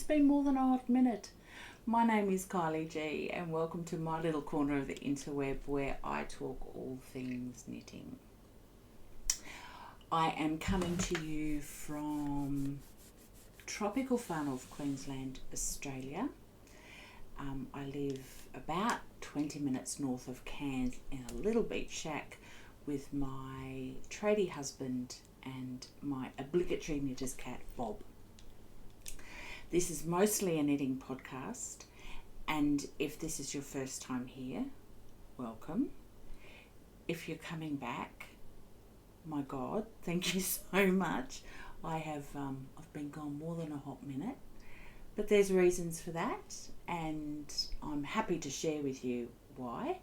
been more than a hot minute. My name is Kylie G and welcome to my little corner of the interweb where I talk all things knitting. I am coming to you from tropical far north Queensland, Australia. I live about 20 minutes north of Cairns in a little beach shack with my tradie husband and my obligatory knitter's cat, Bob. This is mostly a knitting podcast, and if this is your first time here, welcome. If you're coming back, my God, thank you so much. I've been gone more than a hot minute, but there's reasons for that, and I'm happy to share with you why.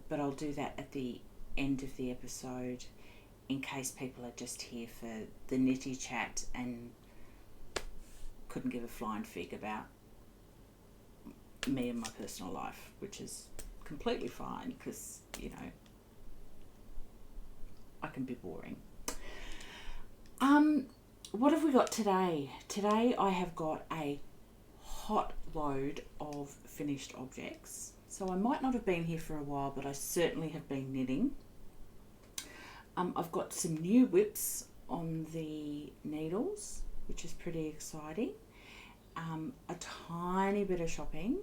But I'll do that at the end of the episode, in case people are just here for the nitty chat and couldn't give a flying fig about me and my personal life, which is completely fine because, you know, I can be boring. What have we got today? Today I have got a hot load of finished objects. So I might not have been here for a while, but I certainly have been knitting. I've got some new whips on the needles, which is pretty exciting. A tiny bit of shopping.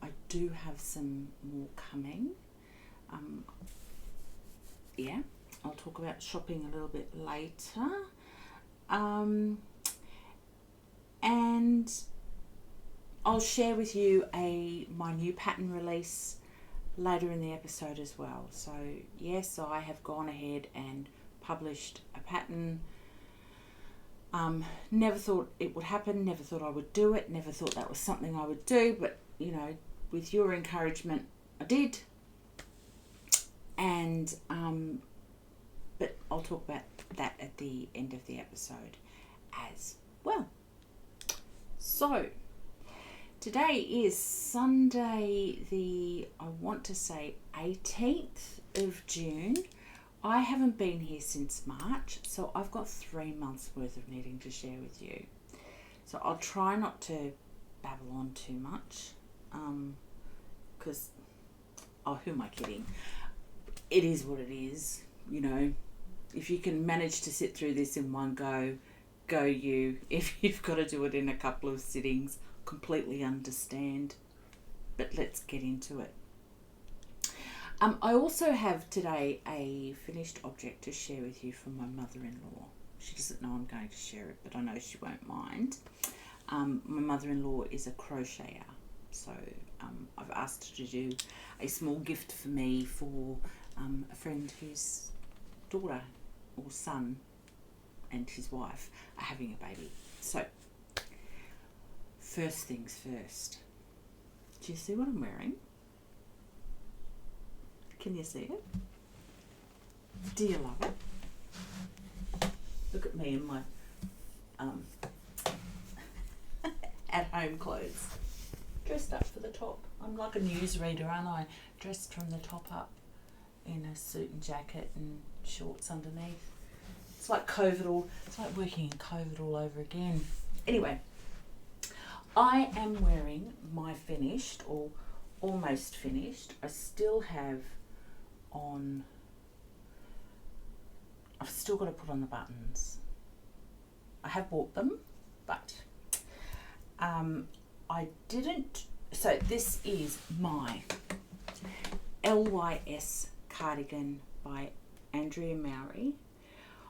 I do have some more coming. I'll talk about shopping a little bit later. And I'll share with you my new pattern release later in the episode as well. So yes, I have gone ahead and published a pattern. Never thought it would happen, never thought I would do it, never thought that was something I would do, but you know, with your encouragement I did. And but I'll talk about that at the end of the episode as well. So today is Sunday the, I want to say 18th of June. I haven't been here since March, so I've got 3 months worth of knitting to share with you. So I'll try not to babble on too much, because, who am I kidding? It is what it is, you know. If you can manage to sit through this in one go, go you. If you've got to do it in a couple of sittings, completely understand. But let's get into it. I also have today a finished object to share with you from my mother-in-law. She doesn't know I'm going to share it, but I know she won't mind. My mother-in-law is a crocheter, so I've asked her to do a small gift for me for a friend whose daughter or son and his wife are having a baby. So, first things first. Do you see what I'm wearing? Can you see it? Do you love it? Look at me in my at-home clothes. Dressed up for the top. I'm like a newsreader, aren't I? Dressed from the top up in a suit and jacket and shorts underneath. It's like COVID it's like working in COVID all over again. Anyway, I am wearing my finished or almost finished. I still have on, I've still got to put on the buttons. I have bought them, but I didn't. So this is my LYS Cardigan by Andrea Mowry.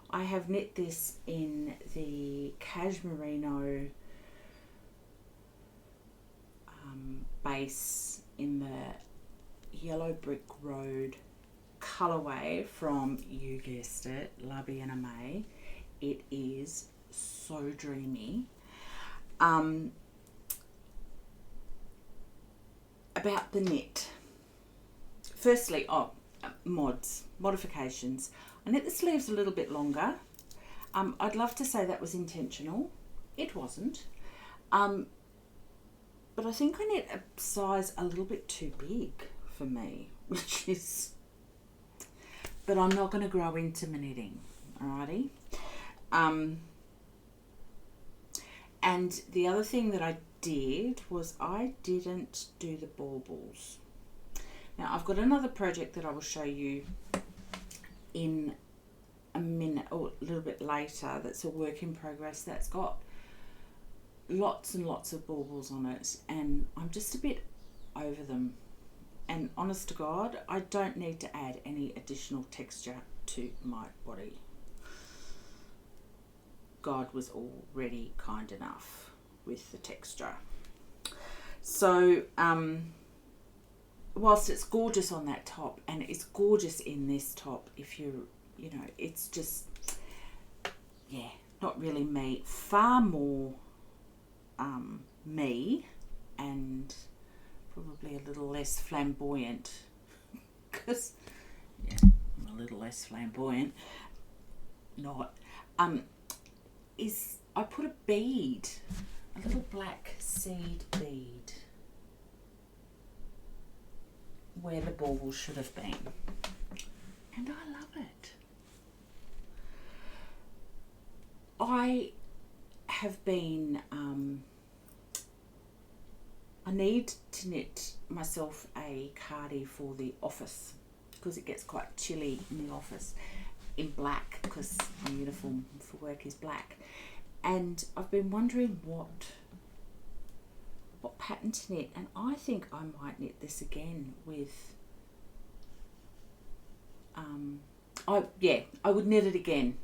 I have knit this in the Cashmerino base in the Yellow Brick Road colourway from, you guessed it, La Bien-Aimée. It is so dreamy. About the knit. Firstly, modifications. I knit the sleeves a little bit longer. I'd love to say that was intentional. It wasn't. But I think I knit a size a little bit too big for me, which is, but I'm not going to grow into my knitting, alrighty? And the other thing that I did was I didn't do the baubles. Now I've got another project that I will show you in a minute or a little bit later that's a work in progress that's got lots and lots of baubles on it, and I'm just a bit over them, and honest to God I don't need to add any additional texture to my body. God was already kind enough with the texture. So whilst it's gorgeous on that top, and it's gorgeous in this top, if you know, it's just, yeah, not really me. Far more me, and probably a little less flamboyant, because, yeah, I'm a little less flamboyant. Not. Is I put a bead, a little black seed bead, where the bauble should have been, and I love it. I have been, I need to knit myself a cardie for the office, because it gets quite chilly in the office, in black, because my uniform for work is black. And I've been wondering what pattern to knit, and I think I might knit this again with I would knit it again.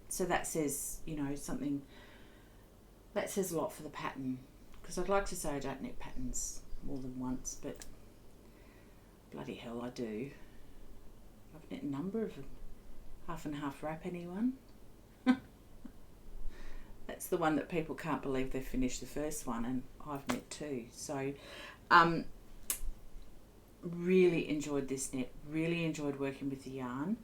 So that says, you know, something that says a lot for the pattern, because I'd like to say I don't knit patterns more than once, but bloody hell I do. I've knit a number of them. Half and half wrap, anyone? That's the one that people can't believe they finished the first one, and I've knit two. So really enjoyed this knit, really enjoyed working with the yarn.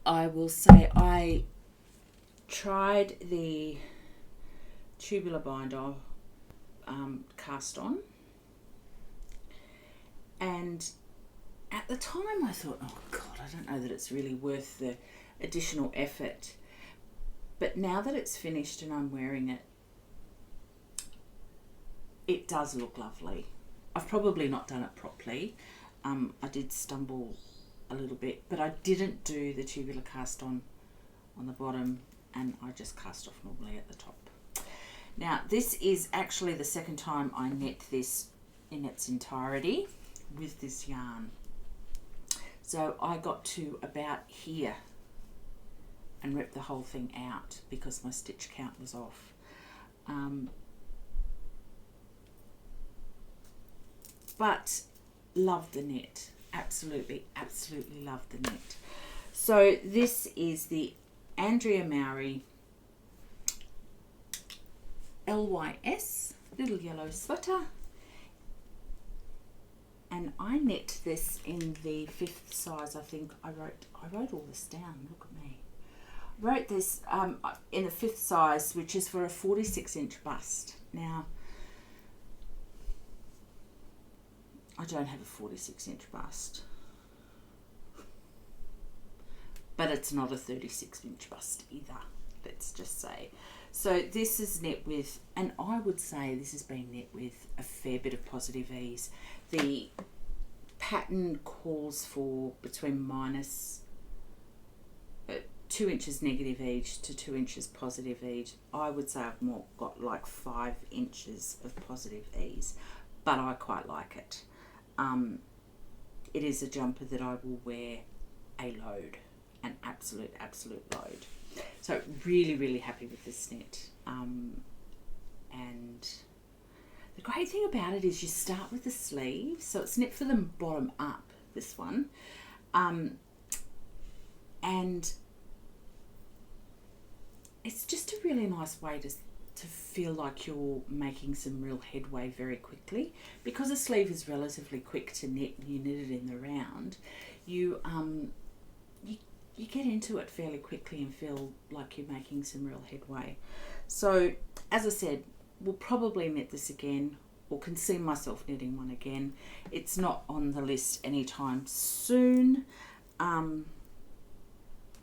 I will say I tried the tubular binder cast on, and at the time I thought, oh God, I don't know that it's really worth the additional effort. But now that it's finished and I'm wearing it, it does look lovely. I've probably not done it properly. I did stumble a little bit, but I didn't do the tubular cast on the bottom, and I just cast off normally at the top. Now this is actually the second time I knit this in its entirety with this yarn. So I got to about here and ripped the whole thing out because my stitch count was off. But loved the knit. Absolutely loved the knit. So this is the Andrea Mowry LYS little yellow sweater, and I knit this in the 5th size. I think I wrote all this down. Look at me. I wrote this in the 5th size, which is for a 46-inch bust. Now I don't have a 46-inch bust, but it's not a 36-inch bust either, let's just say. So this is knit with, and I would say this has been knit with a fair bit of positive ease. The pattern calls for between minus 2 inches negative each to 2 inches positive ease. I would say I've more got like 5 inches of positive ease, but I quite like it. It is a jumper that I will wear a load, an absolute load. So really happy with this knit. And the great thing about it is you start with the sleeves, so it's knit for the bottom up, this one, and it's just a really nice way to feel like you're making some real headway very quickly, because a sleeve is relatively quick to knit and you knit it in the round. You get into it fairly quickly and feel like you're making some real headway. So as I said, we'll probably knit this again, or can see myself knitting one again. It's not on the list anytime soon,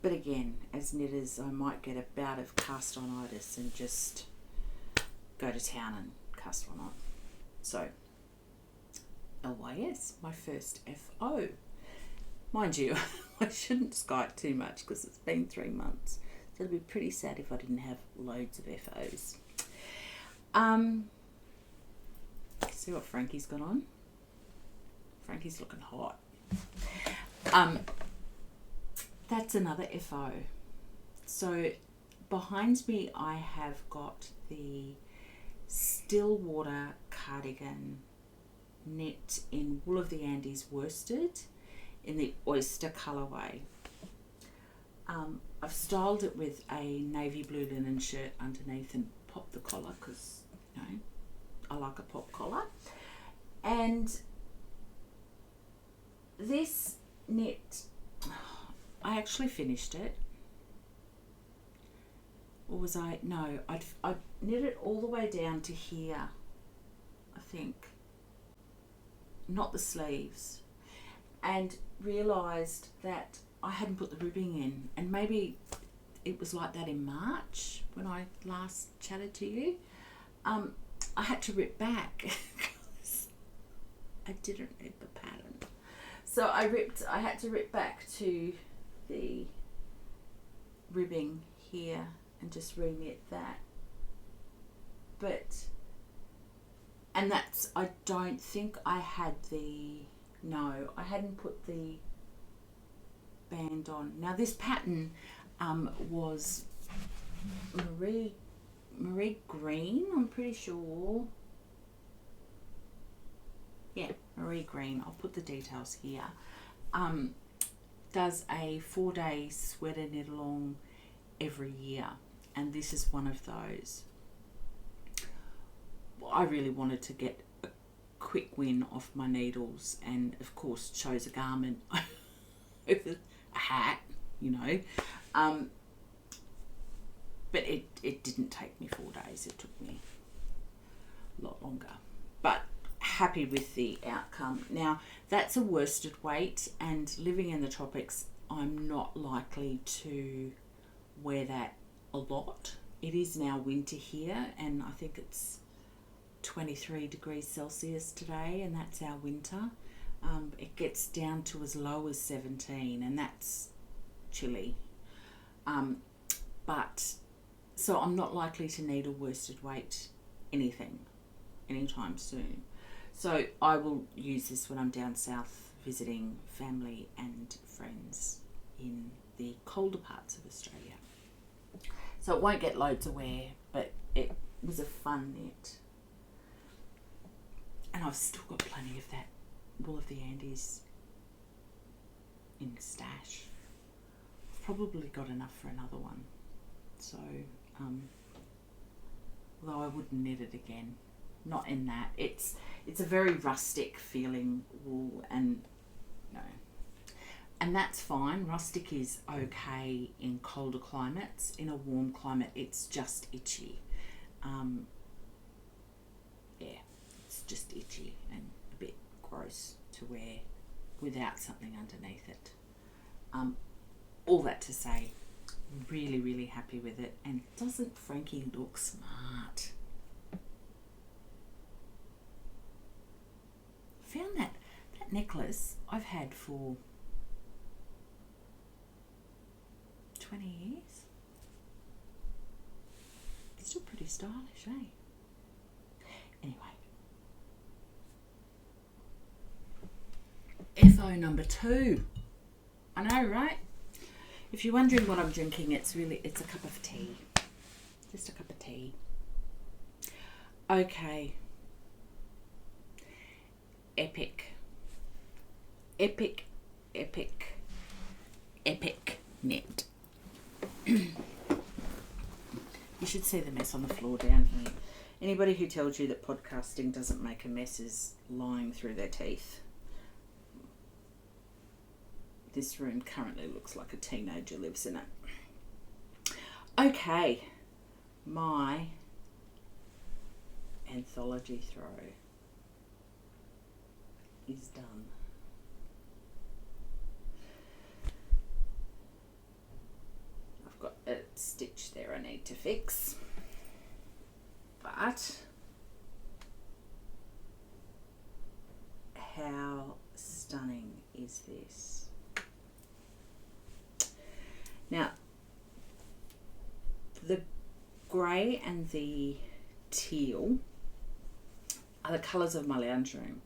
But again, as knitters, I might get a bout of cast-on-itis and just go to town and cast one on. So, LYS, my first FO. Mind you, I shouldn't Skype too much because it's been 3 months. So it'd be pretty sad if I didn't have loads of FOs. See what Frankie's got on? Frankie's looking hot. That's another FO. So behind me I have got the Stillwater cardigan knit in Wool of the Andes worsted in the oyster colourway. I've styled it with a navy blue linen shirt underneath and popped the collar because, you know, I like a pop collar. And this knit, I actually finished it. Or was I? No, I knit it all the way down to here, I think. Not the sleeves. And realised that I hadn't put the ribbing in. And maybe it was like that in March when I last chatted to you. I had to rip back because I didn't read the pattern. So I had to rip back to the ribbing here and just re-knit that. And that's, I don't think I had I hadn't put the band on. Now this pattern was Marie Green, I'm pretty sure. Yeah, Marie Green. I'll put the details here. Does a 4-day sweater knit along every year, and this is one of those. I really wanted to get a quick win off my needles, and of course chose a garment over a hat, you know. But it didn't take me 4 days. It took me a lot longer. But happy with the outcome. Now, that's a worsted weight, and living in the tropics, I'm not likely to wear that a lot. It is now winter here, and I think it's 23 degrees Celsius today, and that's our winter. It gets down to as low as 17, and that's chilly. But so I'm not likely to need a worsted weight anything anytime soon. So I will use this when I'm down south visiting family and friends in the colder parts of Australia. So it won't get loads of wear, but it was a fun knit. And I've still got plenty of that Wool of the Andes in stash. I've probably got enough for another one. So, although I wouldn't knit it again. Not in that. It's a very rustic feeling wool, and no. And that's fine. Rustic is okay in colder climates. In a warm climate, it's just itchy. Yeah, it's just itchy and a bit gross to wear without something underneath it. All that to say, really, really happy with it. And doesn't Frankie look smart? Found that necklace I've had for 20 years. It's still pretty stylish, eh? Anyway. FO number 2. I know, right? If you're wondering what I'm drinking, it's a cup of tea. Just a cup of tea. Okay. Epic knit. You should see the mess on the floor down here. Anybody who tells you that podcasting doesn't make a mess is lying through their teeth. This room currently looks like a teenager lives in it. Okay, my anthology throw is done. there I need to fix. But how stunning is this? Now, the grey and the teal are the colours of my lounge room.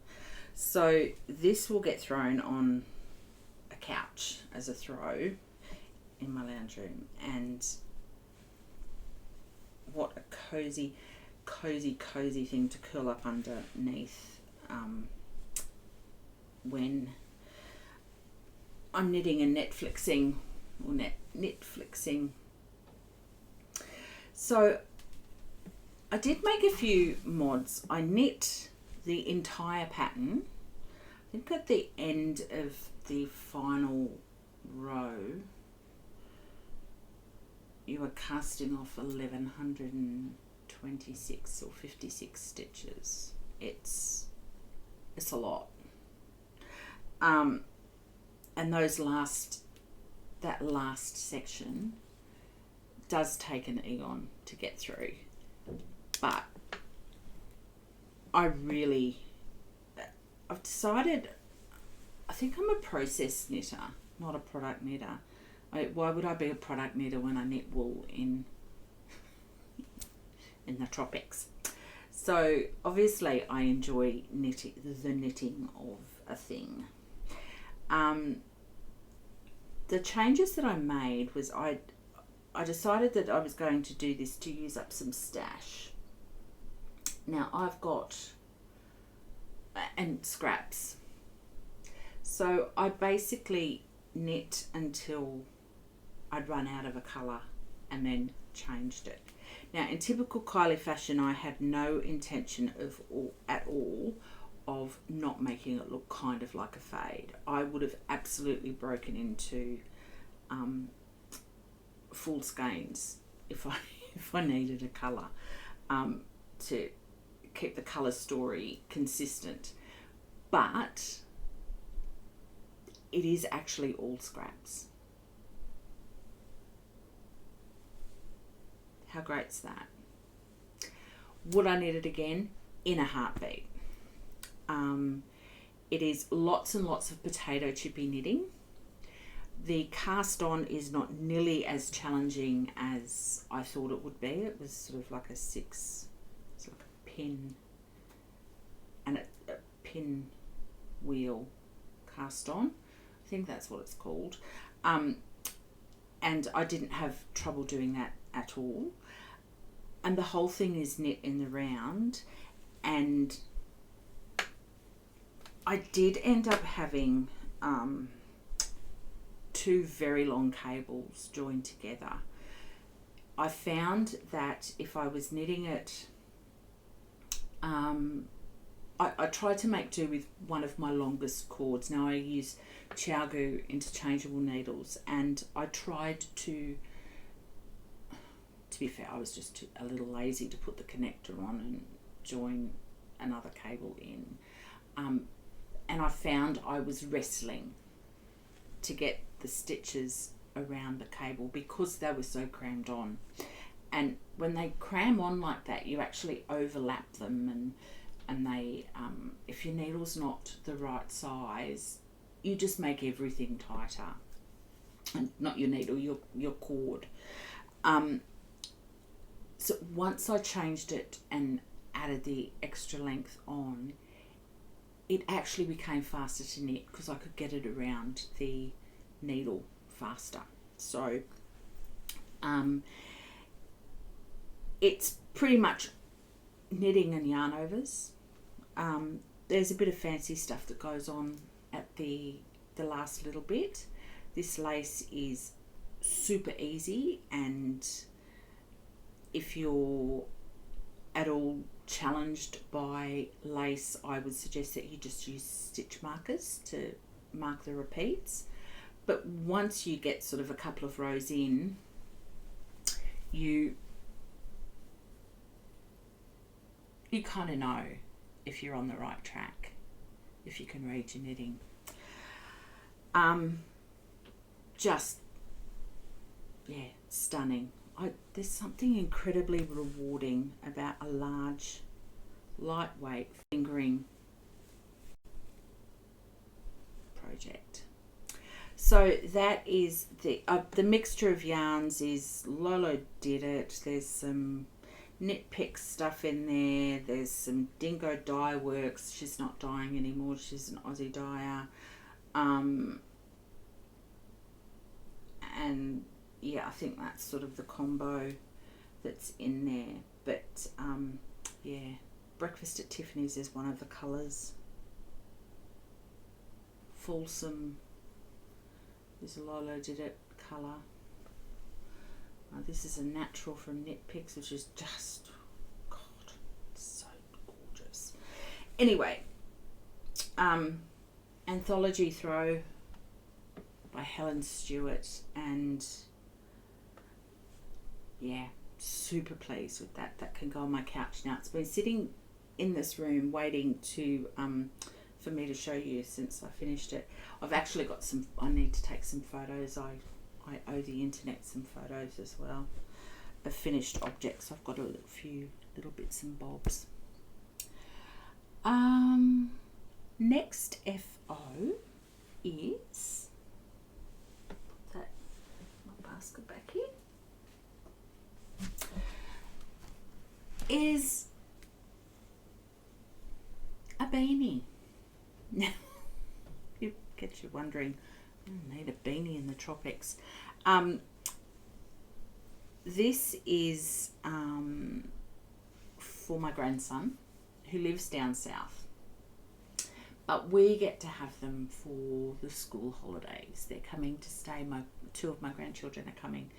So this will get thrown on a couch as a throw in my lounge room, and what a cozy thing to curl up underneath when I'm knitting and Netflixing or Netflixing. So I did make a few mods. I knit the entire pattern. I think at the end of the final row you are casting off 1126 or 56 stitches. It's a lot. And that last section does take an eon to get through, but I've decided, I think I'm a process knitter, not a product knitter. Why would I be a product knitter when I knit wool in the tropics? So obviously I enjoy the knitting of a thing. The changes that I made was I decided that I was going to do this to use up some stash. Now I've got, and scraps. So I basically knit until I'd run out of a colour and then changed it. Now in typical Kylie fashion, I had no intention at all of not making it look kind of like a fade. I would have absolutely broken into full skeins if I needed a colour to keep the colour story consistent. But it is actually all scraps. How great's that? Would I knit it again? In a heartbeat. It is lots and lots of potato chippy knitting. The cast on is not nearly as challenging as I thought it would be. It was sort of like a pin and a pin wheel cast on. I think that's what it's called. And I didn't have trouble doing that at all. And the whole thing is knit in the round, and I did end up having two very long cables joined together. I found that if I was knitting it, I tried to make do with one of my longest cords. Now I use Chiagu interchangeable needles, and I tried to be fair, I was just a little lazy to put the connector on and join another cable in. And I found I was wrestling to get the stitches around the cable because they were so crammed on. And when they cram on like that, you actually overlap them, and they, if your needle's not the right size, you just make everything tighter. And not your needle, your cord. So once I changed it and added the extra length on, it actually became faster to knit because I could get it around the needle faster. So it's pretty much knitting and yarn overs. There's a bit of fancy stuff that goes on at the last little bit. This lace is super easy, and if you're at all challenged by lace, I would suggest that you just use stitch markers to mark the repeats. But once you get sort of a couple of rows in, you kind of know if you're on the right track, if you can read your knitting. Just, yeah, stunning. there's something incredibly rewarding about a large, lightweight fingering project. So that is the mixture of yarns is Lolo did it. There's some knit pick stuff in there. There's some Dingo Dye Works. She's not dyeing anymore. She's an Aussie dyer. And yeah, I think that's sort of the combo that's in there. But yeah, Breakfast at Tiffany's is one of the colours. Fulsome is a Lolo did it colour. This is a natural from Knit Picks, which is just, God, so gorgeous. Anyway, Anthology Throw by Helen Stewart, and yeah, super pleased with that. That can go on my couch now. It's been sitting in this room waiting to for me to show you since I finished it. I've actually got some, I need to take some photos. I owe the internet some photos as well of finished objects. I've got a few little bits and bobs. Next FO is, put that my basket back here, is a beanie. Now, you get you wondering, I need a beanie in the tropics. This is for my grandson who lives down south, but we get to have them for the school holidays. They're coming to stay, two of my grandchildren are coming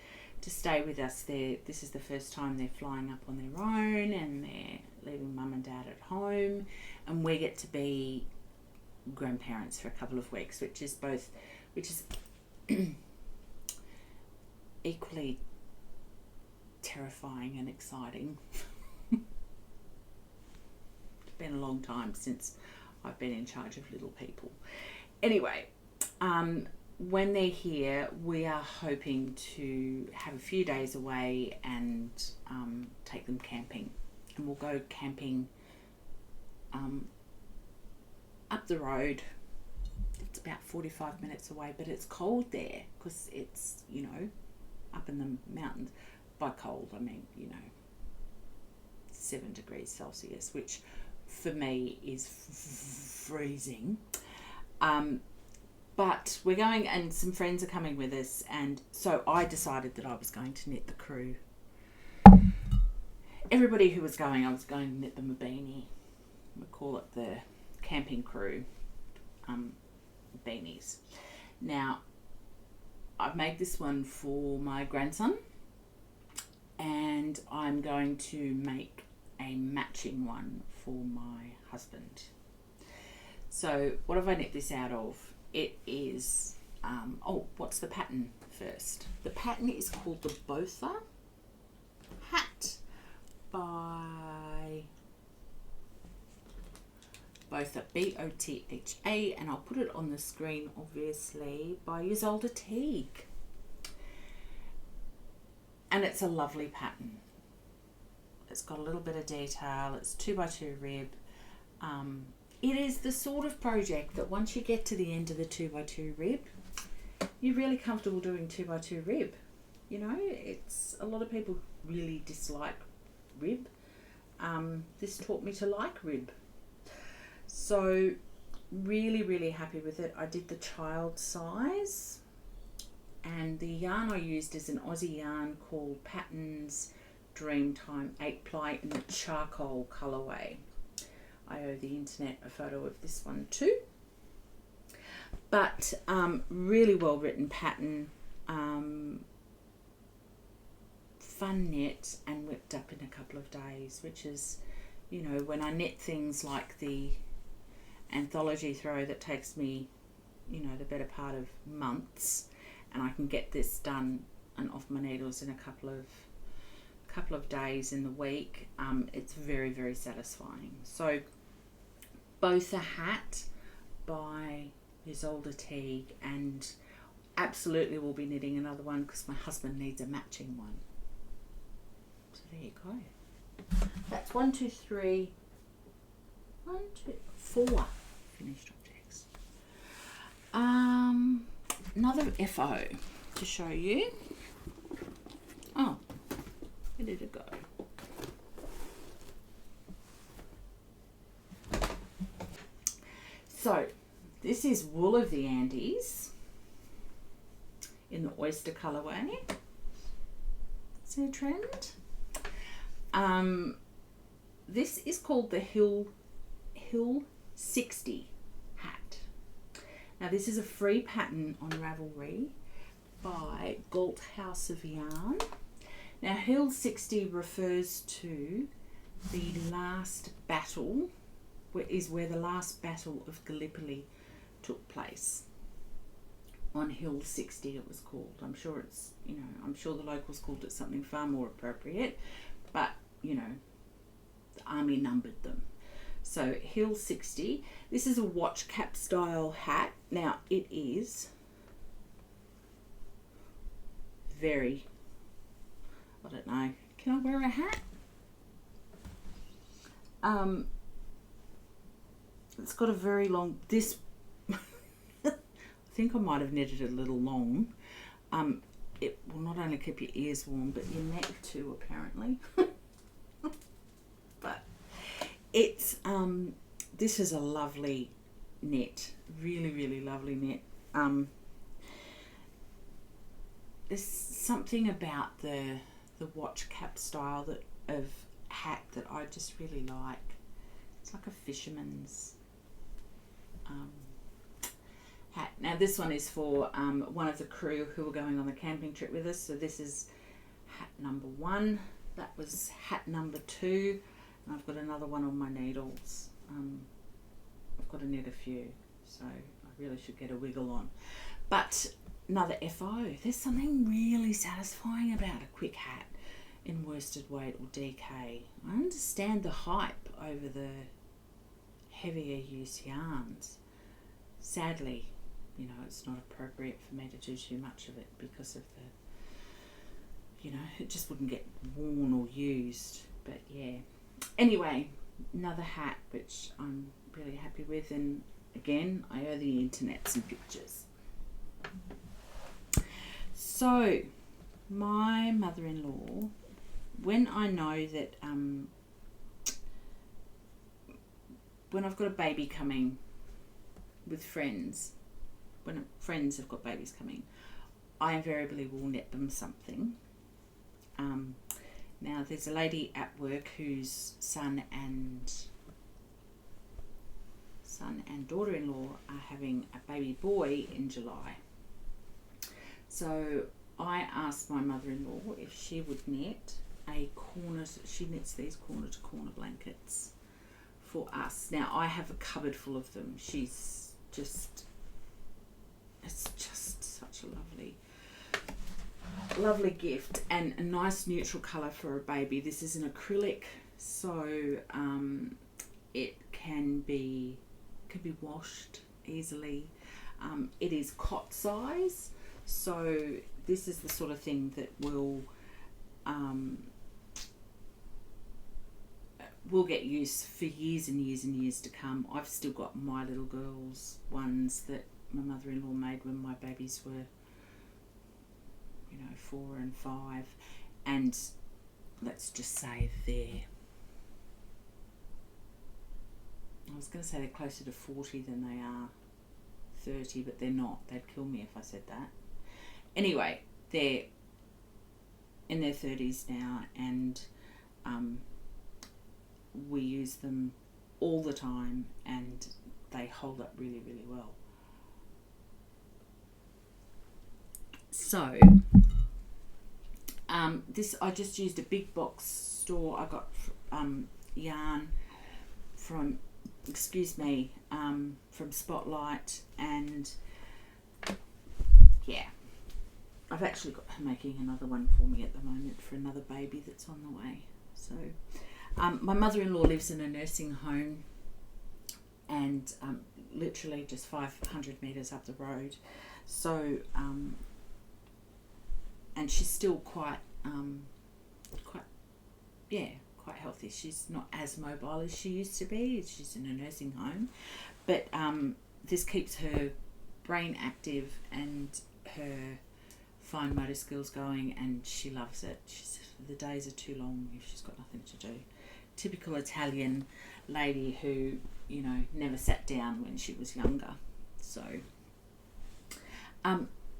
to stay with us. This is the first time they're flying up on their own, and they're leaving mum and dad at home, and we get to be grandparents for a couple of weeks, which is equally terrifying and exciting. It's been a long time since I've been in charge of little people. Anyway, when they're here, we are hoping to have a few days away and take them camping, and we'll go camping up the road. It's about 45 minutes away, but it's cold there because it's, you know, up in the mountains. By cold, I mean, you know, 7 degrees Celsius, which for me is freezing. But we're going, and some friends are coming with us, and so I decided that I was going to knit the crew. Everybody who was going, I was going to knit them a beanie. We call it the camping crew beanies. Now, I've made this one for my grandson, and I'm going to make a matching one for my husband. So what have I knit this out of? It is, what's the pattern first? The pattern is called the Botha hat by Botha, B-O-T-H-A, and I'll put it on the screen, obviously, by Isolde Teague. And it's a lovely pattern. It's got a little bit of detail. It's 2x2 rib. It is the sort of project that once you get to the end of the 2x2 rib, you're really comfortable doing 2x2 rib. You know, it's, a lot of people really dislike rib. This taught me to like rib. So really, really happy with it. I did the child size, and the yarn I used is an Aussie yarn called Patterns Dreamtime 8-ply in the charcoal colourway. I owe the internet a photo of this one too. But really well written pattern, fun knit, and whipped up in a couple of days, which is, you know, when I knit things like the Anthology Throw that takes me, you know, the better part of months, and I can get this done and off my needles in a couple of days in the week. It's very, very satisfying. So both a hat by Isolde Teague, and absolutely will be knitting another one because my husband needs a matching one. there you go. That's 1, 2, 3, 1, 2, 4 finished objects. Another FO to show you. Oh, where did it go? So this is Wool of the Andes in the oyster colourway. See a trend? This is called the Hill 60 hat. Now this is a free pattern on Ravelry by Galt House of Yarn. Now Hill 60 refers to the last battle, where the last battle of Gallipoli took place. On Hill 60 it was called. I'm sure it's, I'm sure the locals called it something far more appropriate, but the army numbered them. So Hill 60, this is a watch cap style hat. Now it is very, I don't know, can I wear a hat? It's got a very long, this, I think I might have knitted it a little long. It will not only keep your ears warm, but your neck too, apparently. But it's, this is a lovely knit, really lovely knit. There's something about the watch cap style of hat that I just really like. It's like a fisherman's hat. Now this one is for one of the crew who were going on the camping trip with us. So this is hat number 1. That was hat number 2. And I've got another one on my needles. I've got to knit a few, so I really should get a wiggle on. But another FO. There's something really satisfying about a quick hat in worsted weight or DK. I understand the hype over the heavier use yarns. Sadly, it's not appropriate for me to do too much of it because of the, it just wouldn't get worn or used. But yeah. Anyway, another hat which I'm really happy with, and again, I owe the internet some pictures. So, my mother-in-law, when I know that, when I've got a baby coming with friends, when friends have got babies coming, I invariably will knit them something. Now there's a lady at work whose son and daughter-in-law are having a baby boy in July. So I asked my mother-in-law if she would knit she knits these corner to corner blankets for us. Now I have a cupboard full of them. It's just such a lovely gift, and a nice neutral colour for a baby. This is an acrylic, so it can be washed easily. It is cot size, so this is the sort of thing that will get used for years and years and years to come. I've still got my little girls ones that my mother-in-law made when my babies were 4 and 5, and let's just say I was going to say they're closer to 40 than they are 30, but they're not. They'd kill me if I said that. Anyway, they're in their 30s now, and we use them all the time, and they hold up really well. So this, I just used a big box store. I got yarn from Spotlight, and yeah, I've actually got her making another one for me at the moment for another baby that's on the way. So my mother-in-law lives in a nursing home, and literally just 500 metres up the road. So and she's still quite yeah, quite healthy. She's not as mobile as she used to be. She's in a nursing home, but this keeps her brain active and her fine motor skills going, and she loves it. The days are too long if she's got nothing to do. Typical Italian lady who, you know, never sat down when she was younger. So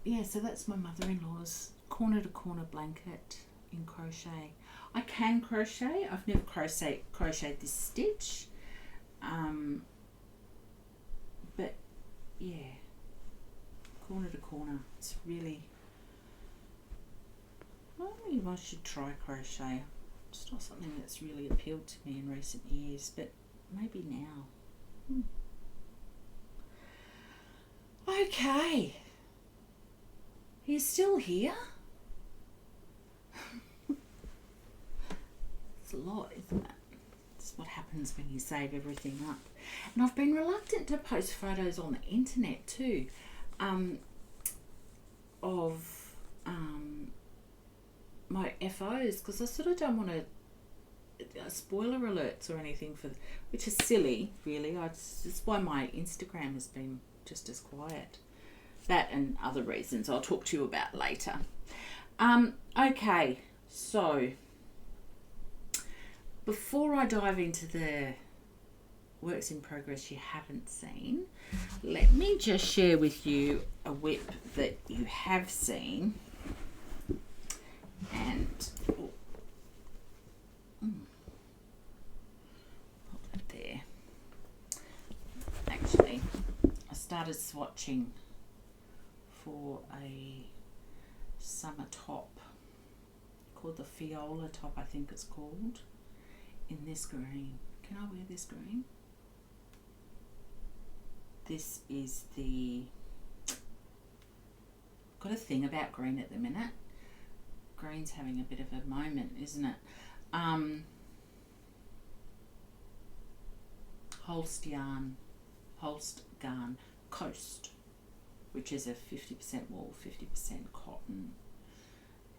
yeah, so that's my mother-in-law's corner to corner blanket in crochet. I can crochet. I've never crocheted this stitch, but yeah, corner to corner. It's really, maybe I should try crochet. It's not something that's really appealed to me in recent years, but maybe now. Okay, he's still here. It's a lot, isn't it? It's what happens when you save everything up. And I've been reluctant to post photos on the internet too, of my FOs, because I sort of don't want to spoiler alerts or anything, which is silly, really. It's why my Instagram has been just as quiet. That and other reasons I'll talk to you about later. Okay, so before I dive into the works in progress you haven't seen, let me just share with you a whip that you have seen. And put that there. Actually, I started swatching for a summer top called the Viola top, I think it's called, in this green. Can I wear this green? This is got a thing about green at the minute. Green's having a bit of a moment, isn't it? Holst Garn Coast, which is a 50% wool, 50% cotton,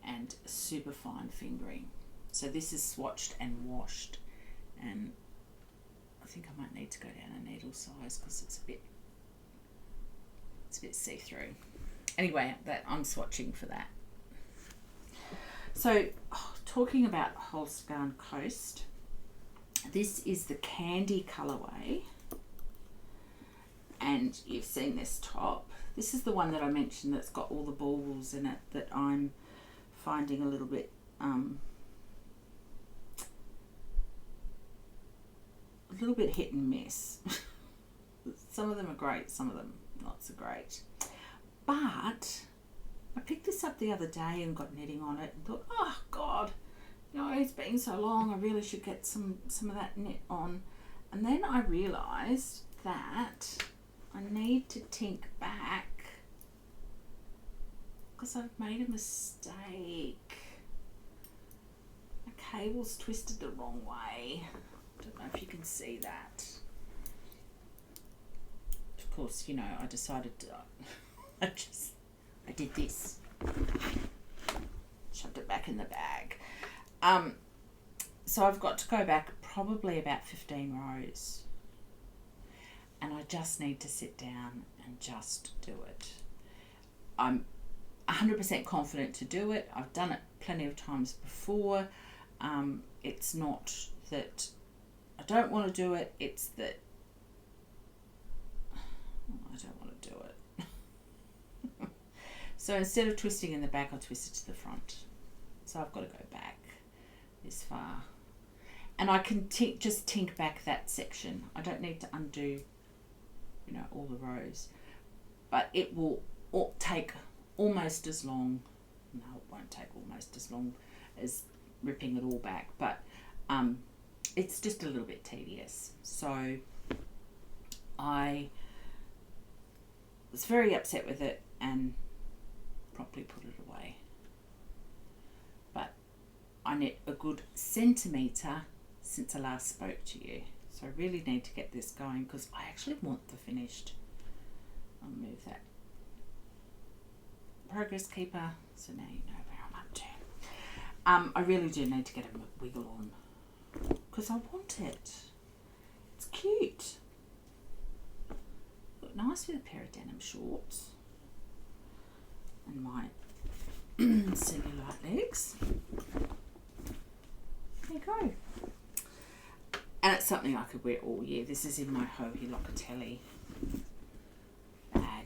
and super fine fingering. So this is swatched and washed, and I think I might need to go down a needle size because it's a bit see-through. Anyway, I'm swatching for that. So, talking about Holst Garn Coast, this is the candy colourway, and you've seen this top. This is the one that I mentioned that's got all the baubles in it that I'm finding a little bit hit and miss. Some of them are great, some of them not so great. But I picked this up the other day and got knitting on it and thought, oh God, you know, it's been so long, I really should get some of that knit on. And then I realised that I need to tink back because I've made a mistake. My cable's twisted the wrong way. I don't know if you can see that. Of course, you know, I decided to, I did this. Shoved it back in the bag. So I've got to go back probably about 15 rows. And I just need to sit down and just do it. I'm 100% confident to do it. I've done it plenty of times before. It's not that I don't want to do it, it's that I don't want to do it. So instead of twisting in the back, I'll twist it to the front. So I've got to go back this far. And I can just tink back that section. I don't need to undo, you know, all the rows. But it will take almost as long. No, it won't take almost as long as ripping it all back. But it's just a little bit tedious. So I was very upset with it and promptly put it away. But I knit a good centimetre since I last spoke to you. So I really need to get this going because I actually want the finished. I'll move that progress keeper so now you know where I'm up to. I really do need to get a wiggle on because I want it. It's cute. Look nice with a pair of denim shorts and my cellulite legs. There you go. And it's something I could wear all year. This is in my Hohi Locatelli bag.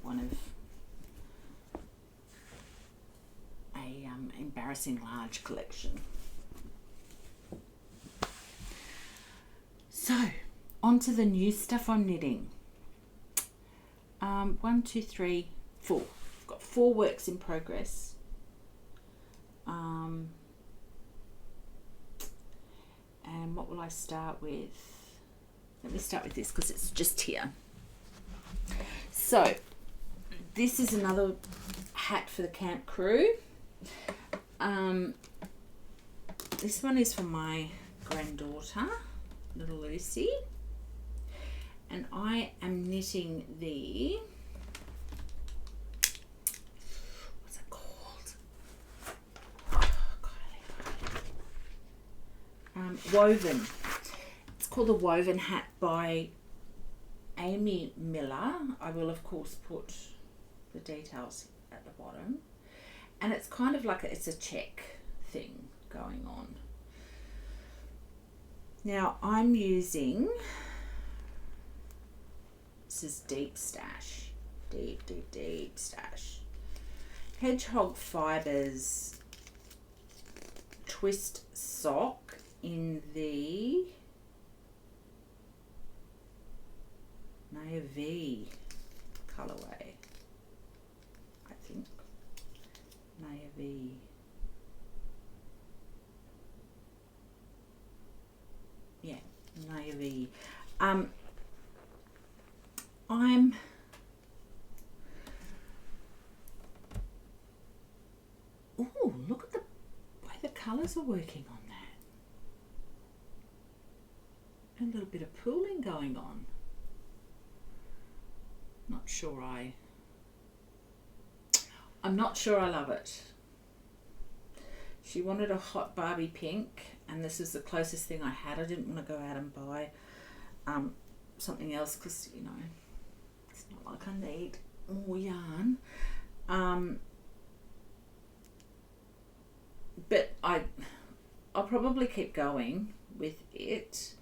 One of a embarrassing large collection. So, on to the new stuff I'm knitting. 1, 2, 3, 4. I've got 4 works in progress. And what will I start with? Let me start with this because it's just here. So, this is another hat for the camp crew. This one is for my granddaughter, little Lucy. And I am knitting the, what's it called? Woven. It's called the Woven Hat by Amy Miller. I will of course put the details at the bottom. And it's kind of like it's a check thing going on. Now I'm using, this is Deep Stash, deep stash, Hedgehog Fibers twist sock in the Navy colorway, I think. Navy. Yeah, Navy. Oh, look at the way the colours are working on that. A little bit of pooling going on. I'm not sure I love it. She wanted a hot Barbie pink, and this is the closest thing I had. I didn't want to go out and buy something else because, you know, it's not like I need more yarn. But I'll probably keep going with it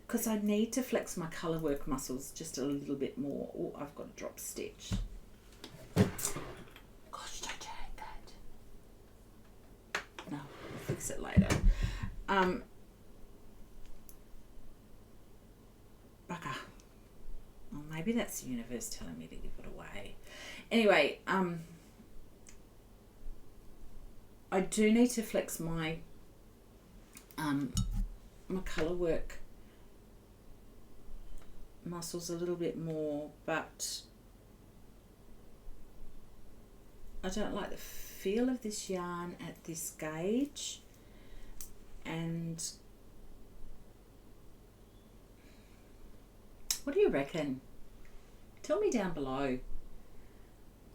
because I need to flex my colour work muscles just a little bit more. Oh, I've got a drop stitch. Gosh, don't you hate that? No, I'll fix it later. Bugger. Well, maybe that's the universe telling me to give it away. Anyway, I do need to flex my my colour work muscles a little bit more, but I don't like the feel of this yarn at this gauge. And what do you reckon? Tell me down below.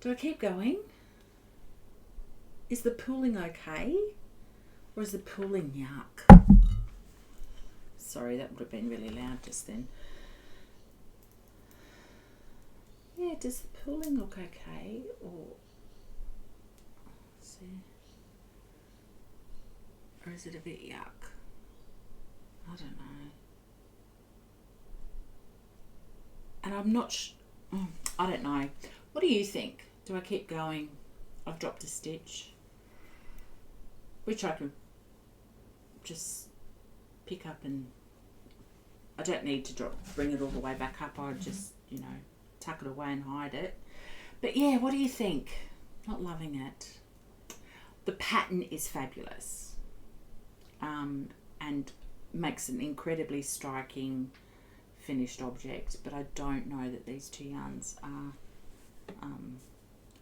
Do I keep going? Is the pooling okay? Or is the pooling yuck? Sorry, that would have been really loud just then. Yeah, does the pooling look okay? Or, let's see. Or is it a bit yuck? I don't know. And I'm not I don't know. What do you think? Do I keep going? I've dropped a stitch, which I can just pick up, and I don't need to bring it all the way back up. I just, you know, tuck it away and hide it. But yeah, what do you think? Not loving it. The pattern is fabulous, and makes an incredibly striking finished object, but I don't know that these two yarns are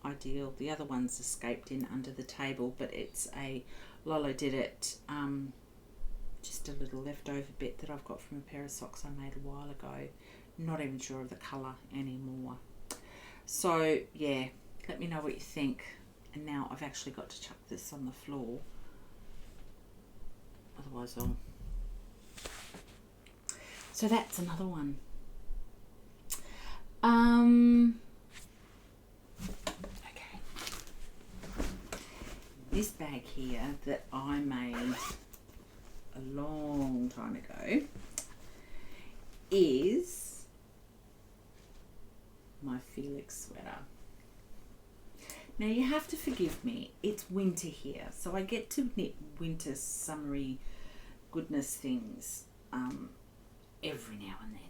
ideal. The other one's escaped in under the table, but it's a Lolo did it, just a little leftover bit that I've got from a pair of socks I made a while ago. Not even sure of the colour anymore. So yeah, let me know what you think. And now I've actually got to chuck this on the floor otherwise I'll... So that's another one. Okay. This bag here that I made a long time ago is my Felix sweater. Now you have to forgive me, it's winter here, so I get to knit winter summery goodness things every now and then.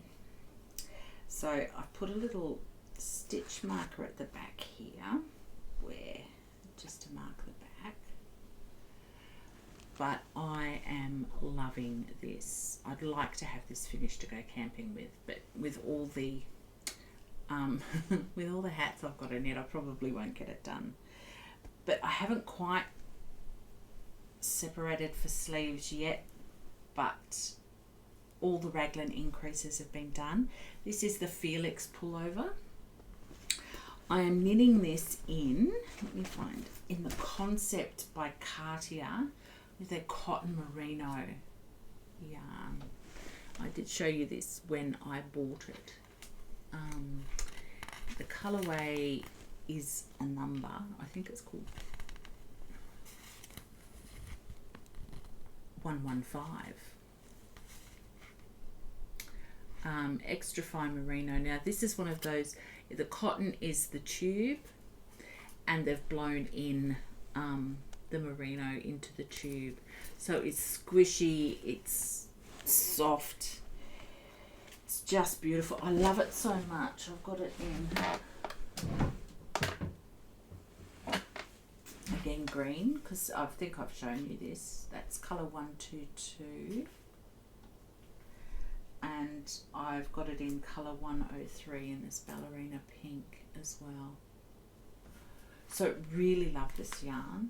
So I've put a little stitch marker at the back here, just to mark the back. But I am loving this. I'd like to have this finished to go camping with, but with all the with all the hats I've got in it, I probably won't get it done. But I haven't quite separated for sleeves yet, but all the raglan increases have been done. This is the Felix Pullover. I am knitting this in, let me find, in the Concept by Cartier with a cotton merino yarn. I did show you this when I bought it. The colourway is a number, I think it's called 115. Extra fine merino. Now this is one of those, the cotton is the tube and they've blown in the merino into the tube, so it's squishy, it's soft, it's just beautiful. I love it so much. I've got it in again green because I think I've shown you this. That's colour 122. And I've got it in colour 103 in this ballerina pink as well. So really love this yarn.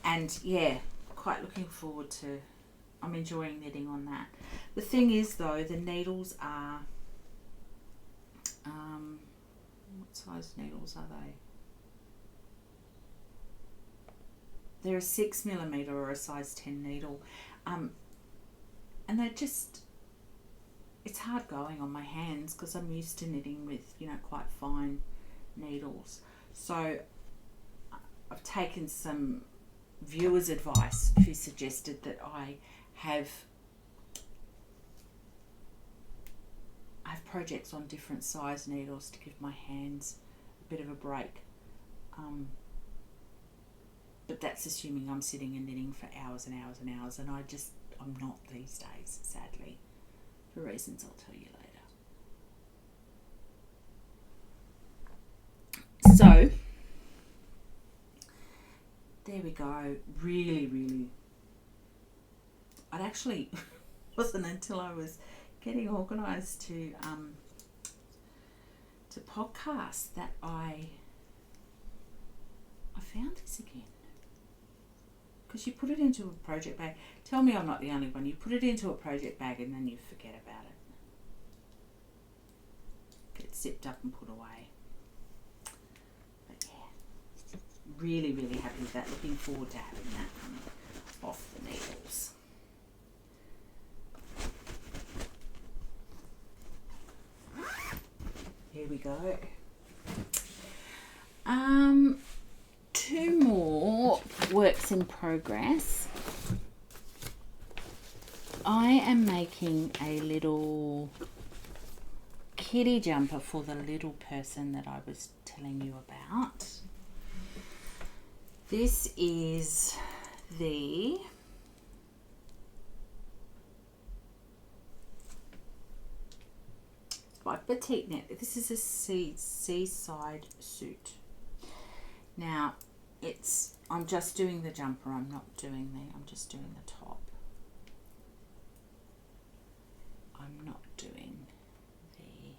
And yeah, quite looking forward to, I'm enjoying knitting on that. The thing is though, the needles are, what size needles are they? They're a 6mm or a size 10 needle. And they're just, it's hard going on my hands because I'm used to knitting with, you know, quite fine needles. So I've taken some viewers' advice who suggested that I have projects on different size needles to give my hands a bit of a break. But that's assuming I'm sitting and knitting for hours and hours and hours, and I'm not these days, sadly, for reasons I'll tell you later. So there we go. Really, it actually wasn't until I was getting organised to podcast that I found this again. Because you put it into a project bag. Tell me I'm not the only one. You put it into a project bag and then you forget about it. Get it zipped up and put away. But yeah, really happy with that. Looking forward to having that off the needles. Here we go. Two more works in progress. I am making a little kitty jumper for the little person that I was telling you about. This is the by Petite Knit. This is a seaside suit. Now I'm just doing the jumper, I'm just doing the top. I'm not doing the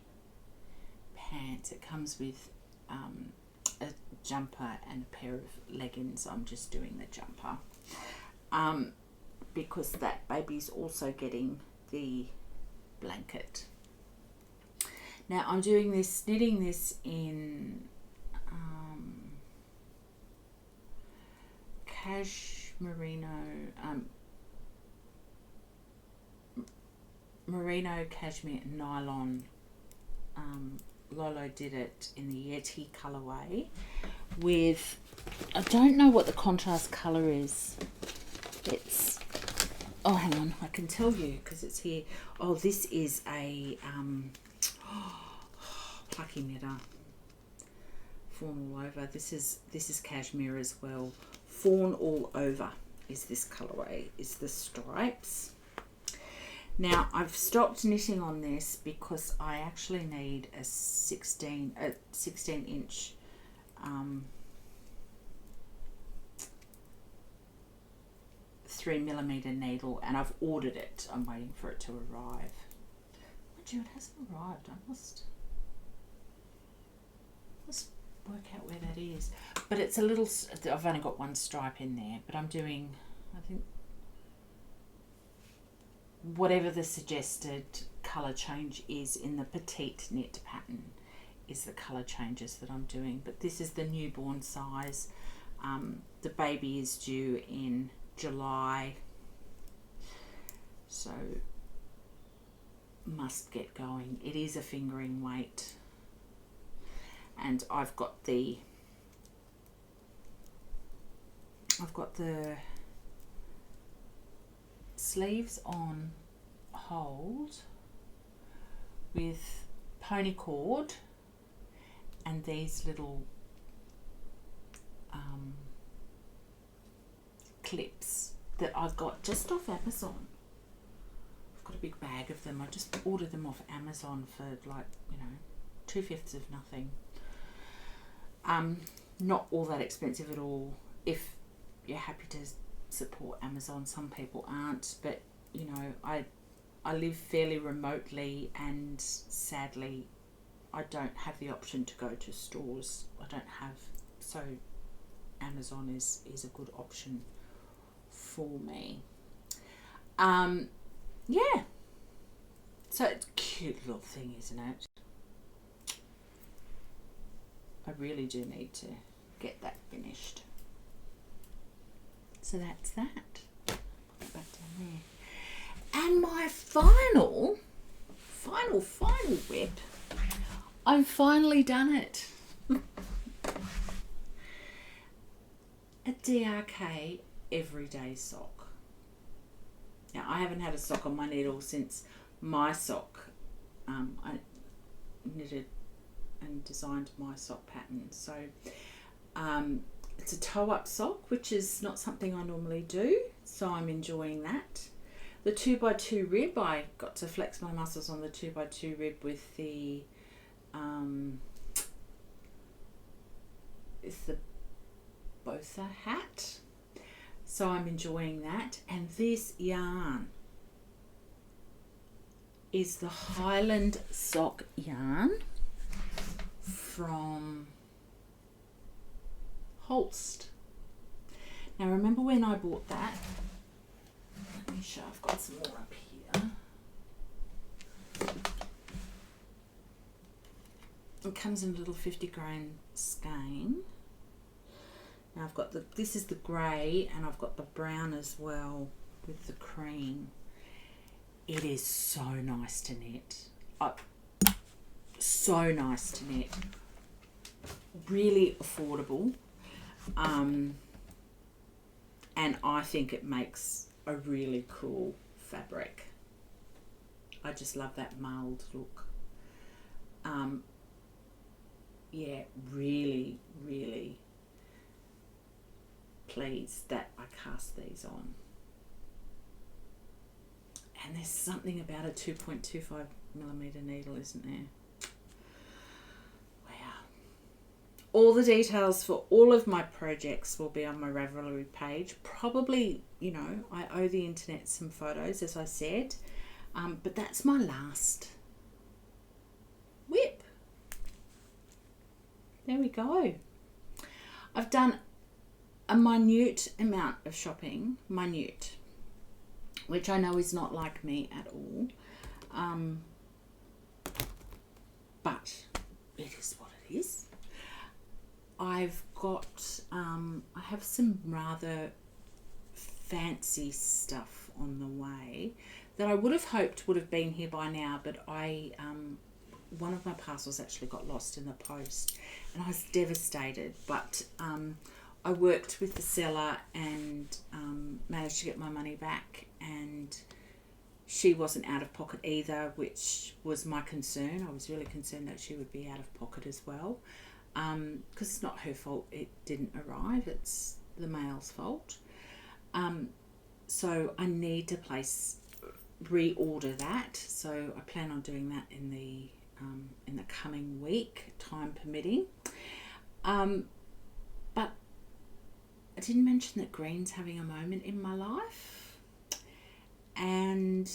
pants. It comes with a jumper and a pair of leggings. I'm just doing the jumper because that baby's also getting the blanket. Now I'm doing this, knitting this in merino cashmere nylon. Lolo did it in the Yeti colorway with, I don't know what the contrast color is. It's, oh, hang on, I can tell you because it's here. Oh, this is a plucky knitter. Fawn all over. This is cashmere as well. Fawn all over is this colorway. Is the stripes. Now I've stopped knitting on this because I actually need a 16 inch 3mm needle, and I've ordered it. I'm waiting for it to arrive. Mind you, it hasn't arrived. I must work out where that is. But it's a little, I've only got one stripe in there, but I'm doing, I think, whatever the suggested colour change is in the petite knit pattern is the colour changes that I'm doing. But this is the newborn size. The baby is due in July, so must get going. It is a fingering weight, and I've got the sleeves on hold with pony cord and these little clips that I've got just off Amazon. I've got a big bag of them. I just ordered them off Amazon for, like, 2/5 of nothing. Not all that expensive at all if you're happy to support Amazon. Some people aren't, but I live fairly remotely, and sadly I don't have the option to go to stores. So Amazon is a good option for me. Yeah, so it's a cute little thing, isn't it? I really do need to get that finished. So that's that. Put it back down there. And my final whip, I've finally done it. A DRK Everyday Sock. Now, I haven't had a sock on my needle since my sock. I knitted and designed my sock pattern. So it's a toe-up sock, which is not something I normally do, so I'm enjoying that. The 2x2 rib, I got to flex my muscles on the 2x2 rib with the Botha hat, so I'm enjoying that. And this yarn is the Highland sock yarn from Holst. Now, remember when I bought that? Let me show, I've got some more up here. It comes in a little 50 grain skein. Now I've got this is the grey, and I've got the brown as well with the cream. It is so nice to knit. So nice to knit. Really affordable. And I think it makes a really cool fabric. I just love that mulled look. Yeah, really, really pleased that I cast these on. And there's something about a 2.25mm needle, isn't there? Wow. All the details for all of my projects will be on my Ravelry page. Probably, I owe the internet some photos, as I said. But that's my last whip. There we go. I've done a minute amount of shopping, which I know is not like me at all, but it is what it is. I've got, I have some rather fancy stuff on the way that I would have hoped would have been here by now, but one of my parcels actually got lost in the post and I was devastated, but I worked with the seller and managed to get my money back, and she wasn't out of pocket either, which was my concern. I was really concerned that she would be out of pocket as well, because it's not her fault it didn't arrive, it's the mail's fault. So I need to reorder that, so I plan on doing that in the coming week, time permitting. But I didn't mention that green's having a moment in my life, and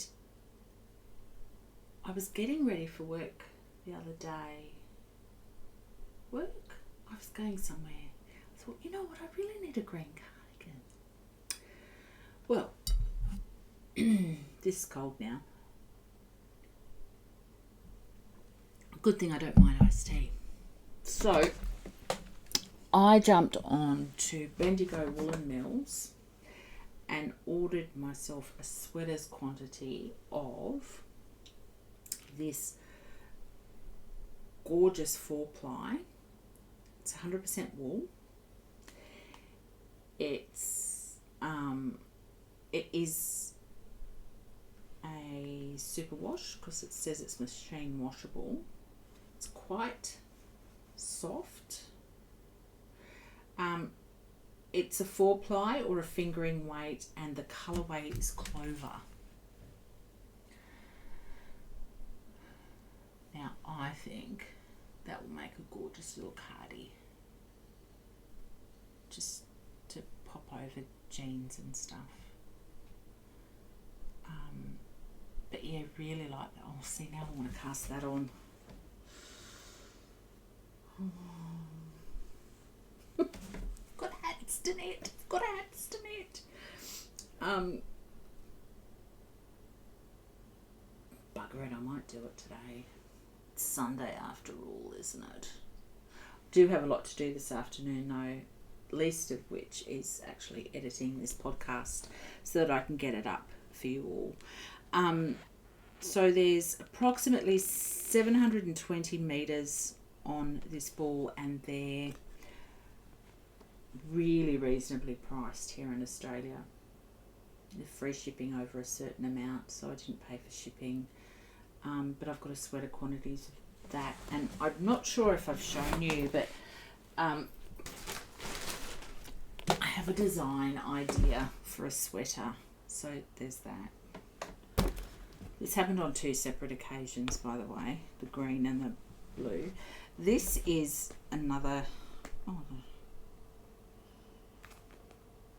I was getting ready for work the other day. I was going somewhere. I thought, you know what, I really need a green cardigan. Well, this is cold now. Good thing I don't mind iced tea. So I jumped on to Bendigo Woolen Mills and ordered myself a sweater's quantity of this gorgeous 4-ply. It's 100% wool. It is a super wash because it says it's machine washable. It's quite soft. It's a 4-ply or a fingering weight, and the colourway is clover. Now I think that will make a gorgeous little cardi, just to pop over jeans and stuff. But yeah, really like that. Oh, see, now I want to cast that on. Got hats to knit. Bugger it, I might do it today. It's Sunday after all, isn't it? I do have a lot to do this afternoon though, least of which is actually editing this podcast so that I can get it up for you all. So there's approximately 720 meters on this ball, and they're really reasonably priced here in Australia. They're free shipping over a certain amount, so I didn't pay for shipping. But I've got a sweater quantities of that, and I'm not sure if I've shown you, but I have a design idea for a sweater, so there's that. This happened on 2 separate occasions, by the way, the green and the blue. This is another,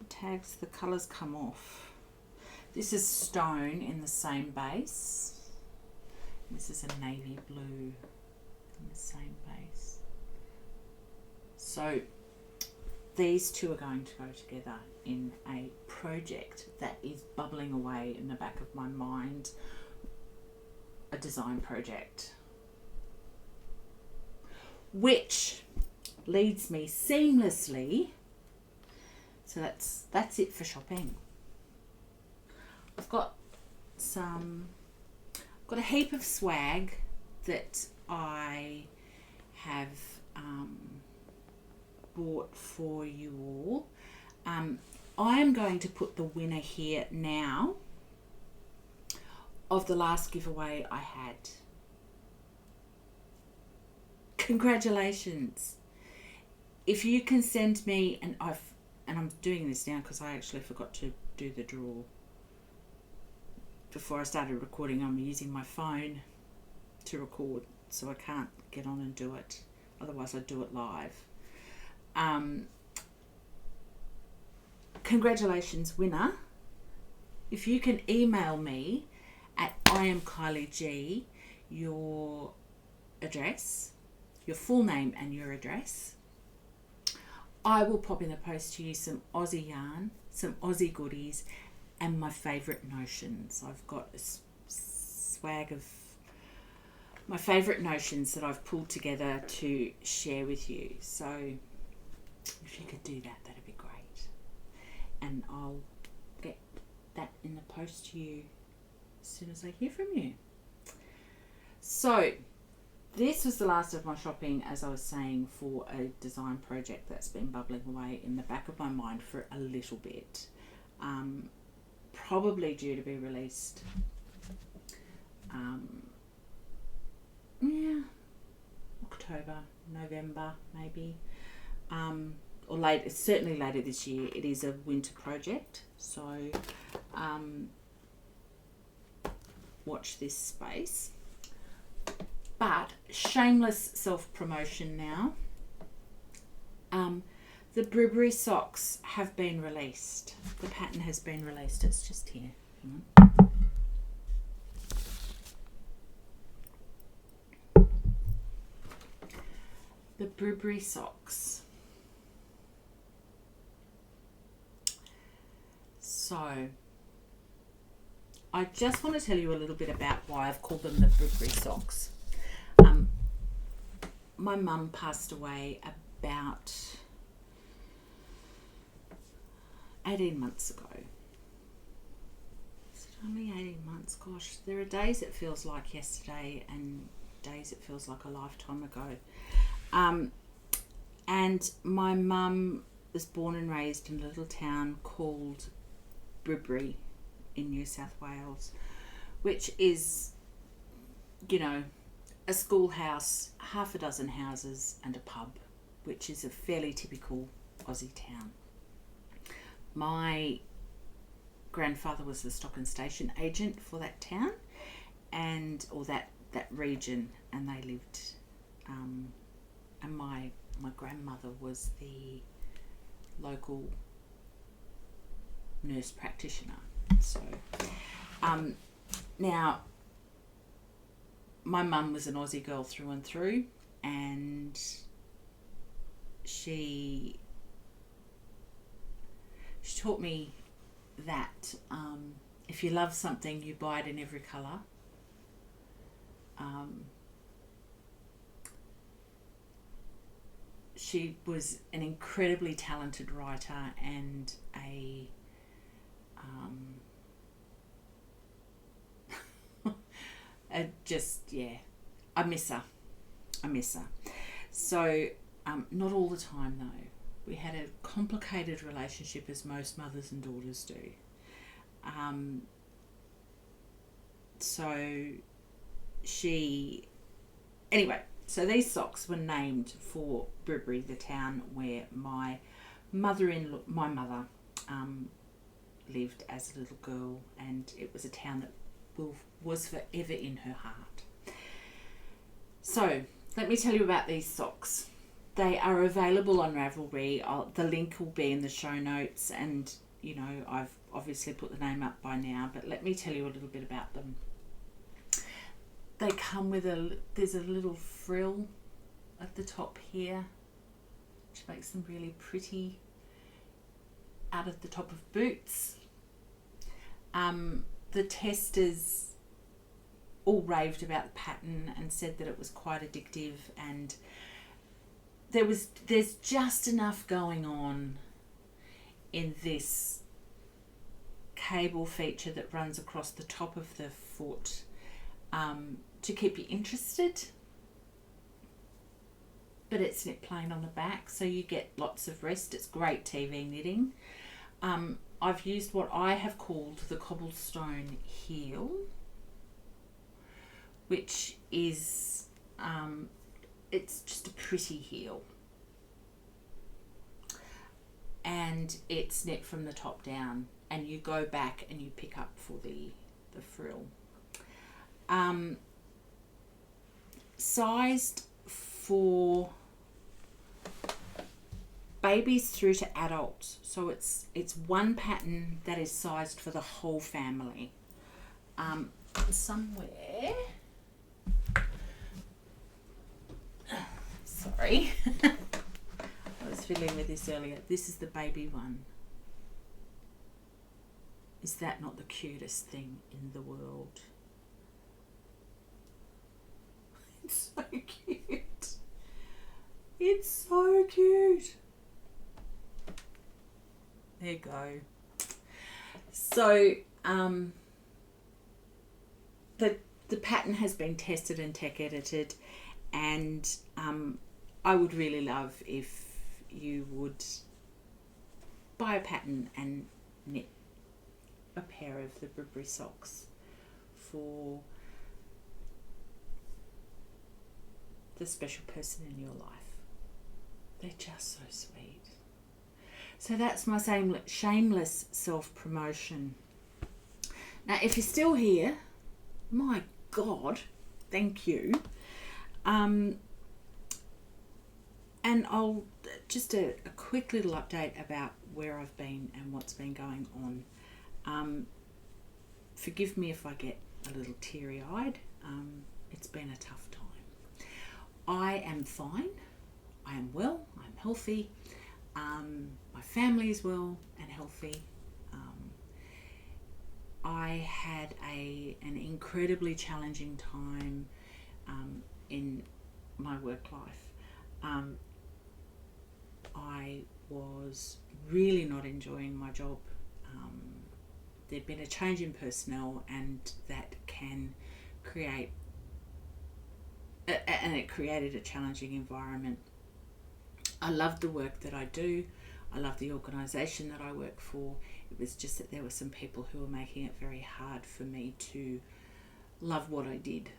tags, the colours come off. This is stone in the same base. This is a navy blue in the same base. So these two are going to go together in a project that is bubbling away in the back of my mind, a design project, which leads me seamlessly. So that's it for shopping. I've got a heap of swag that I have bought for you all. I am going to put the winner here now of the last giveaway I had. Congratulations. If you can send me, and I'm doing this now because I actually forgot to do the draw before I started recording. I'm using my phone to record, so I can't get on and do it. Otherwise I'd do it live. Congratulations, winner. If you can email me at IamKylieG your address, your full name and your address, I will pop in the post to you some Aussie yarn, some Aussie goodies, and my favourite notions. I've got a swag of my favourite notions that I've pulled together to share with you. So If you could do that, that'd be great. And I'll get that in the post to you as soon as I hear from you. So this was the last of my shopping, as I was saying, for a design project that's been bubbling away in the back of my mind for a little bit. Probably due to be released October, November maybe, or late, certainly later this year. It is a winter project, so watch this space. But shameless self-promotion now. The Brewery Socks have been released. The pattern has been released. It's just here. Hang on. The Brewery Socks. So, I just want to tell you a little bit about why I've called them the Brewery Socks. My mum passed away about 18 months ago. Is it only 18 months? Gosh, there are days it feels like yesterday and days it feels like a lifetime ago. And my mum was born and raised in a little town called Bribaree in New South Wales, which is, you know, a schoolhouse, half a dozen houses and a pub, which is a fairly typical Aussie town. My grandfather was the stock and station agent for that town, or that region, and they lived, and my grandmother was the local nurse practitioner. So now my mum was an Aussie girl through and through, and she taught me that if you love something, you buy it in every colour. She was an incredibly talented writer and a I miss her. So not all the time though. We had a complicated relationship, as most mothers and daughters do. So these socks were named for Bribaree, the town where my mother lived as a little girl, and it was a town that was forever in her heart. So let me tell you about these socks. They are available on Ravelry. The link will be in the show notes, and you know, I've obviously put the name up by now, but let me tell you a little bit about them. They come with there's a little frill at the top here, which makes them really pretty out of the top of boots. The testers all raved about the pattern and said that it was quite addictive, and there's just enough going on in this cable feature that runs across the top of the foot to keep you interested, but it's knit plain on the back, so you get lots of rest. It's great TV knitting. I've used what I have called the cobblestone heel, which is it's just a pretty heel, and it's knit from the top down, and you go back and you pick up for the frill. Sized for babies through to adults, so it's one pattern that is sized for the whole family. Somewhere, sorry, I was fiddling with this earlier. This is the baby one. Is that not the cutest thing in the world? It's so cute. It's so cute. There you go. So the pattern has been tested and tech edited, and I would really love if you would buy a pattern and knit a pair of the Brewery Socks for the special person in your life. They're just so sweet. So that's my shameless self-promotion. Now, if you're still here, my God, thank you. And I'll just a quick little update about where I've been and what's been going on. Forgive me if I get a little teary-eyed. It's been a tough time. I am fine. I am well. I'm healthy. My family is well and healthy. I had an incredibly challenging time in my work life. I was really not enjoying my job. There'd been a change in personnel, and that can create, and it created a challenging environment. I loved the work that I do. I love the organisation that I work for. It was just that there were some people who were making it very hard for me to love what I did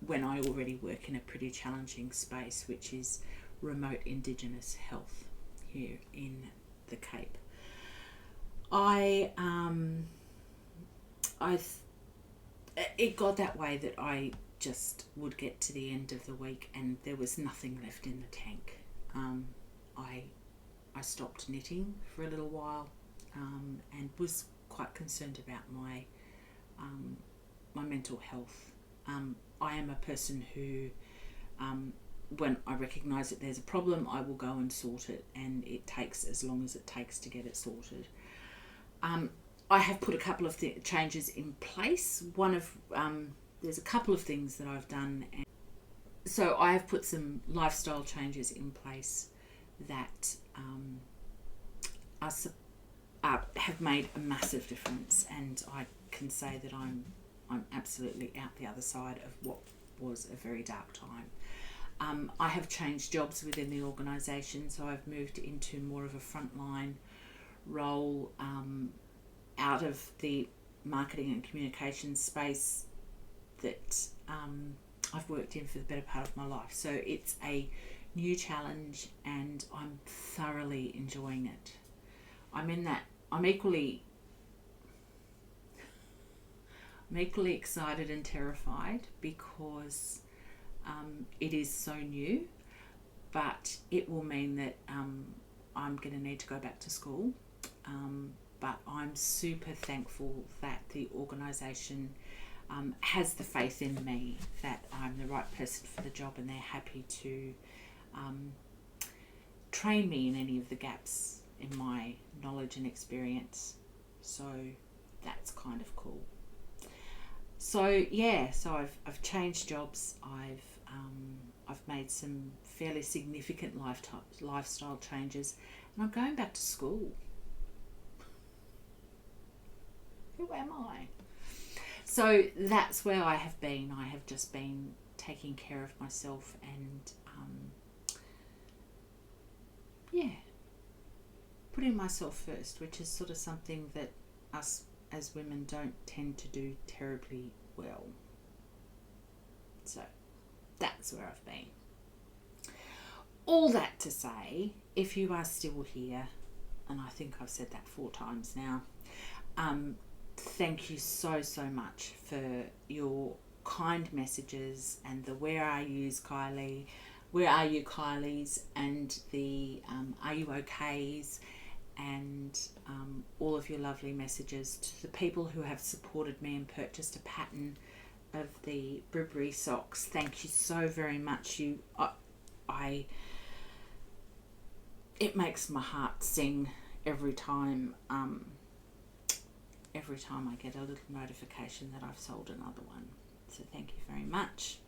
when I already work in a pretty challenging space, which is remote Indigenous health here in the Cape. It got that way that I just would get to the end of the week and there was nothing left in the tank. I stopped knitting for a little while and was quite concerned about my mental health. I am a person who, when I recognise that there's a problem, I will go and sort it, and it takes as long as it takes to get it sorted. I have put a couple of changes in place. There's a couple of things that I've done. So I have put some lifestyle changes in place that have made a massive difference, and I can say that I'm absolutely out the other side of what was a very dark time. I have changed jobs within the organisation, so I've moved into more of a frontline role out of the marketing and communications space that I've worked in for the better part of my life. So it's a new challenge and I'm thoroughly enjoying it. I'm equally excited and terrified because it is so new, but it will mean that I'm going to need to go back to school. But I'm super thankful that the organisation has the faith in me that I'm the right person for the job, and they're happy to train me in any of the gaps in my knowledge and experience. So that's kind of cool. So yeah, so I've changed jobs. I've made some fairly significant lifestyle changes, and I'm going back to school. Who am I? So that's where I have been. I have just been taking care of myself and putting myself first, which is sort of something that us as women don't tend to do terribly well. So that's where I've been. All that to say, if you are still here, and I think I've said that 4 times now, thank you so much for your kind messages and the where are you Kylies, and the are you okays, and all of your lovely messages to the people who have supported me and purchased a pattern of the Bribaree Socks. Thank you so very much. It makes my heart sing every time I get a little notification that I've sold another one. So thank you very much.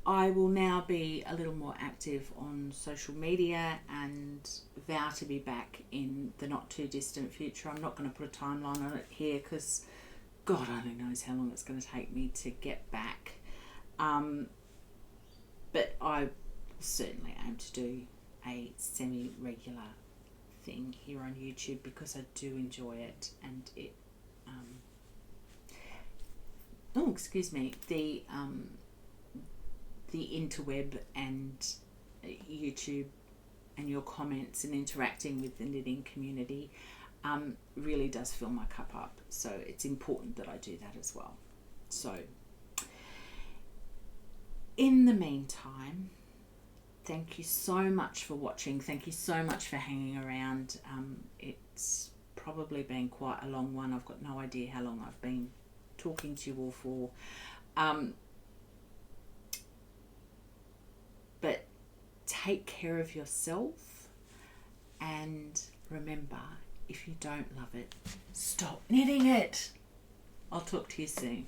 I will now be a little more active on social media and vow to be back in the not too distant future. I'm not going to put a timeline on it here because God only knows how long it's going to take me to get back. But I certainly aim to do a semi-regular thing here on YouTube because I do enjoy it, and it the interweb and YouTube and your comments and interacting with the knitting community really does fill my cup up, so it's important that I do that as well. So in the meantime, thank you so much for watching. Thank you so much for hanging around. It's probably been quite a long one. I've got no idea how long I've been talking to you all for. But take care of yourself, and remember, if you don't love it, stop knitting it. I'll talk to you soon.